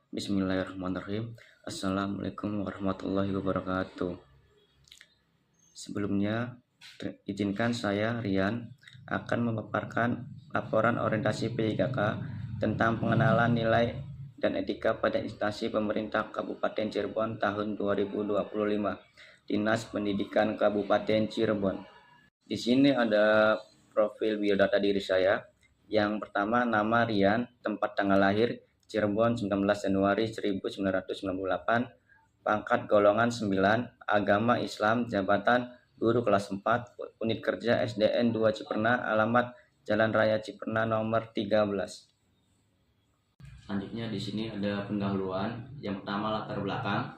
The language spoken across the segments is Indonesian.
Bismillahirrahmanirrahim. Assalamualaikum warahmatullahi wabarakatuh. Sebelumnya, izinkan saya, Rian, akan memaparkan laporan orientasi P3K tentang pengenalan nilai dan etika pada instansi pemerintah Kabupaten Cirebon tahun 2025, Dinas Pendidikan Kabupaten Cirebon. Di sini ada profil biodata diri saya. Yang pertama, nama Rian, tempat tanggal lahir Cirebon 19 Januari 1998, pangkat golongan 9, agama Islam, jabatan guru kelas 4, unit kerja SDN 2 Ciperna, alamat Jalan Raya Ciperna nomor 13. Selanjutnya di sini ada pendahuluan. Yang pertama, latar belakang.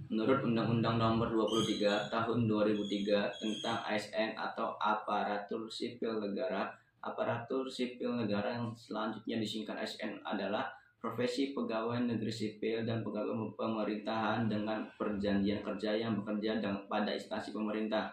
Menurut Undang-Undang Nomor 23 Tahun 2003 tentang ASN atau Aparatur Sipil Negara, aparatur sipil negara yang selanjutnya disingkat ASN adalah profesi pegawai negeri sipil dan pegawai pemerintahan dengan perjanjian kerja yang bekerja pada instansi pemerintah.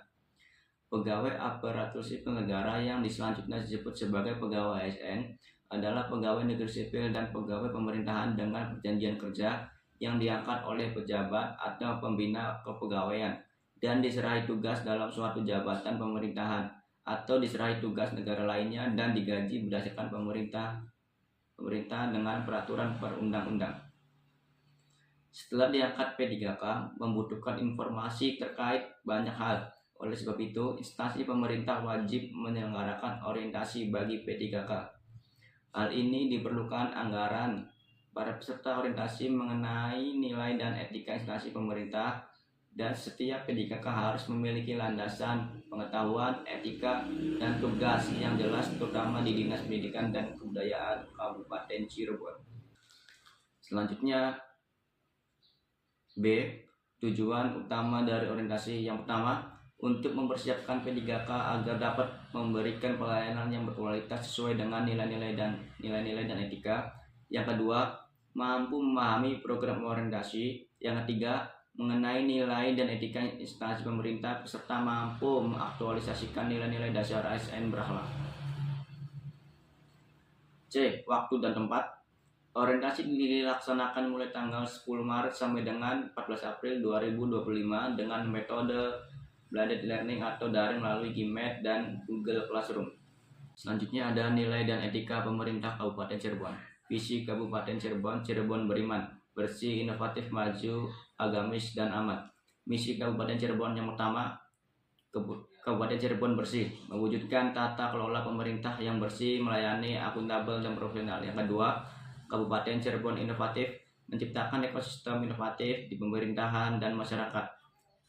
Pegawai aparatur sipil negara yang selanjutnya disebut sebagai pegawai ASN adalah pegawai negeri sipil dan pegawai pemerintahan dengan perjanjian kerja yang diangkat oleh pejabat atau pembina kepegawaian dan diserahi tugas dalam suatu jabatan pemerintahan atau diserahi tugas negara lainnya dan digaji berdasarkan pemerintah dengan peraturan perundang-undang. Setelah diangkat P3K membutuhkan informasi terkait banyak hal. Oleh sebab itu, instansi pemerintah wajib menyelenggarakan orientasi bagi P3K. Hal ini diperlukan anggaran. Para peserta orientasi mengenai nilai dan etika instansi pemerintah, dan setiap P3K harus memiliki landasan pengetahuan, etika, dan tugas yang jelas terutama di Dinas Pendidikan dan Kebudayaan Kabupaten Cirebon. Selanjutnya B. Tujuan utama dari orientasi. Yang pertama, untuk mempersiapkan P3K agar dapat memberikan pelayanan yang berkualitas sesuai dengan nilai-nilai dan etika. Yang kedua, mampu memahami program orientasi. Yang ketiga, mengenai nilai dan etika instansi pemerintah serta mampu mengaktualisasikan nilai-nilai dasar ASN berakhlak. C. Waktu dan tempat. Orientasi dilaksanakan mulai tanggal 10 Maret sampai dengan 14 April 2025 dengan metode blended learning atau daring melalui GMAT dan Google Classroom. Selanjutnya ada nilai dan etika pemerintah Kabupaten Cirebon. Visi Kabupaten Cirebon, Cirebon beriman, bersih, inovatif, maju, agamis, dan aman. Misi Kabupaten Cirebon yang pertama, Kabupaten Cirebon bersih, mewujudkan tata kelola pemerintah yang bersih, melayani, akuntabel, dan profesional. Yang kedua, Kabupaten Cirebon inovatif, menciptakan ekosistem inovatif di pemerintahan dan masyarakat.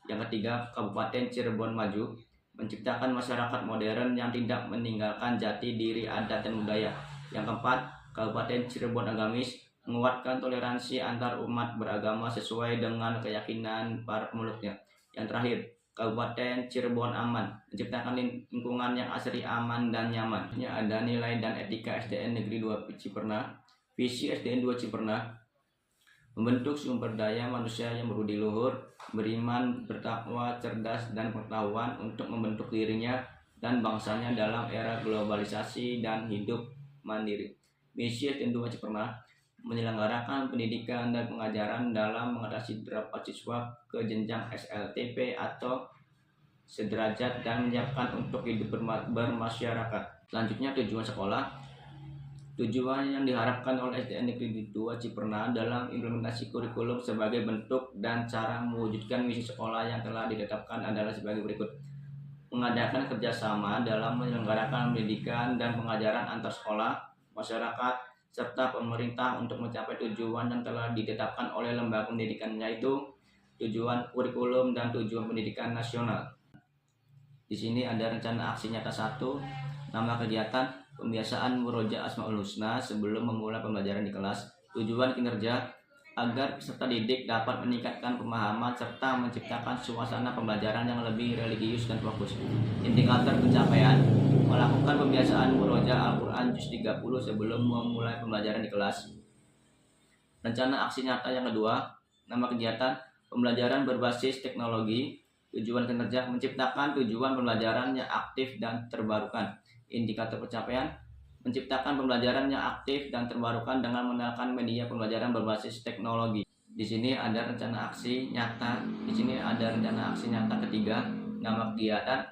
Yang ketiga, Kabupaten Cirebon maju, menciptakan masyarakat modern yang tidak meninggalkan jati diri, adat, dan budaya. Yang keempat, Kabupaten Cirebon agamis, menguatkan toleransi antar umat beragama sesuai dengan keyakinan para pemeluknya. Yang terakhir, Kabupaten Cirebon aman, menciptakan lingkungan yang asri, aman, dan nyaman. Ini ada nilai dan etika SDN Negeri 2 Ciperna. Visi SDN 2 Ciperna, membentuk sumber daya manusia yang berbudi luhur, beriman, bertakwa, cerdas, dan pengetahuan untuk membentuk dirinya dan bangsanya dalam era globalisasi dan hidup mandiri. Misi SDN 2 Ciperna, menyelenggarakan pendidikan dan pengajaran dalam mengatasi dapat siswa ke jenjang SLTP atau sederajat dan menyiapkan untuk hidup bermasyarakat. Selanjutnya tujuan sekolah. Tujuan yang diharapkan oleh SDN Negeri 2 Ciperna dalam implementasi kurikulum sebagai bentuk dan cara mewujudkan misi sekolah yang telah ditetapkan adalah sebagai berikut. Mengadakan kerjasama dalam menyelenggarakan pendidikan dan pengajaran antar sekolah, masyarakat, serta pemerintah untuk mencapai tujuan yang telah ditetapkan oleh lembaga pendidikan, yaitu tujuan kurikulum dan tujuan pendidikan nasional. Di sini ada rencana aksi nyata 1, nama kegiatan, pembiasaan muroja Asmaul Husna sebelum memulai pembelajaran di kelas. Tujuan kinerja, agar peserta didik dapat meningkatkan pemahaman serta menciptakan suasana pembelajaran yang lebih religius dan fokus. Indikator pencapaian, melakukan pembiasaan muroja Al-Quran Juz 30 sebelum memulai pembelajaran di kelas. Rencana aksi nyata yang kedua, nama kegiatan, pembelajaran berbasis teknologi. Tujuan kinerja, menciptakan tujuan pembelajaran yang aktif dan terbarukan. Indikator pencapaian, menciptakan pembelajaran yang aktif dan terbarukan dengan menggunakan media pembelajaran berbasis teknologi. Di sini ada rencana aksi nyata. Di sini ada rencana aksi nyata ketiga, nama kegiatan,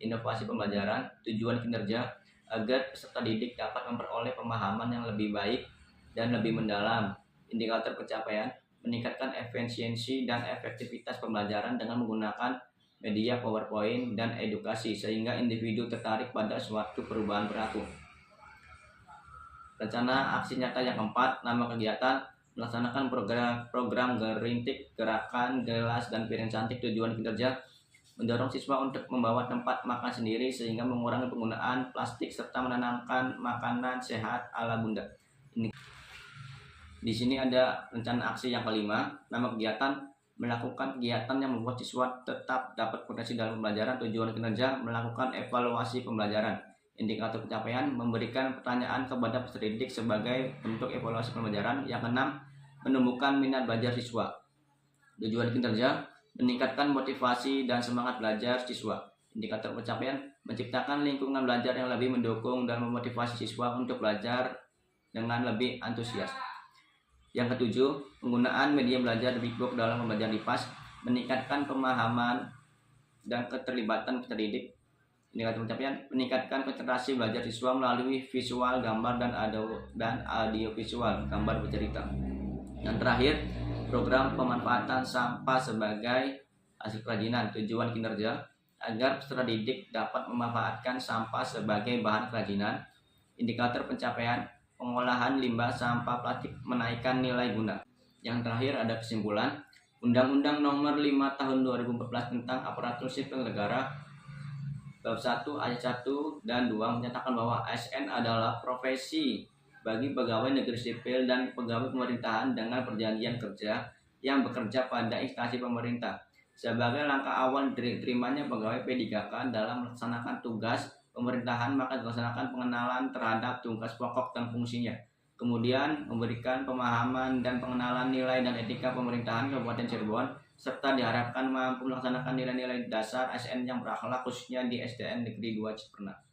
inovasi pembelajaran, tujuan kinerja, agar peserta didik dapat memperoleh pemahaman yang lebih baik dan lebih mendalam. Indikator pencapaian, meningkatkan efisiensi dan efektivitas pembelajaran dengan menggunakan media PowerPoint dan edukasi sehingga individu tertarik pada suatu perubahan perilaku. Rencana aksi nyata yang keempat, nama kegiatan, melaksanakan program gerintik, gerakan, gelas, dan piring cantik. Tujuan kinerja, mendorong siswa untuk membawa tempat makan sendiri sehingga mengurangi penggunaan plastik serta menanamkan makanan sehat ala Bunda. Di sini ada rencana aksi yang kelima, nama kegiatan, melakukan kegiatan yang membuat siswa tetap dapat potensi dalam pembelajaran. Tujuan kinerja, melakukan evaluasi pembelajaran. Indikator pencapaian, memberikan pertanyaan kepada peserta didik sebagai bentuk evaluasi pembelajaran. Yang keenam, menumbuhkan minat belajar siswa. Tujuan kinerja, meningkatkan motivasi dan semangat belajar siswa. Indikator pencapaian, menciptakan lingkungan belajar yang lebih mendukung dan memotivasi siswa untuk belajar dengan lebih antusias. Yang ketujuh, penggunaan media belajar Bigbook dalam pembelajaran IPAS, meningkatkan pemahaman dan keterlibatan peserta didik. Indikator pencapaian, meningkatkan konsentrasi belajar siswa melalui visual, gambar, dan audio visual, gambar bercerita. Yang terakhir, program pemanfaatan sampah sebagai hasil kerajinan. Tujuan kinerja, agar peserta didik dapat memanfaatkan sampah sebagai bahan kerajinan. Indikator pencapaian, pengolahan limbah sampah plastik menaikkan nilai guna. Yang terakhir ada kesimpulan, Undang-Undang Nomor 5 Tahun 2014 tentang Aparatur Sipil Negara Bab 1 ayat 1 dan 2 menyatakan bahwa ASN adalah profesi bagi pegawai negeri sipil dan pegawai pemerintahan dengan perjanjian kerja yang bekerja pada instansi pemerintah. Sebagai langkah awal diterimanya pegawai P3K dalam melaksanakan tugas pemerintahan, maka dilaksanakan pengenalan terhadap tugas pokok dan fungsinya. Kemudian memberikan pemahaman dan pengenalan nilai dan etika pemerintahan Kabupaten Cirebon, serta diharapkan mampu melaksanakan nilai-nilai dasar ASN yang berakhlak khususnya di SDN Negeri 2 Ciperna.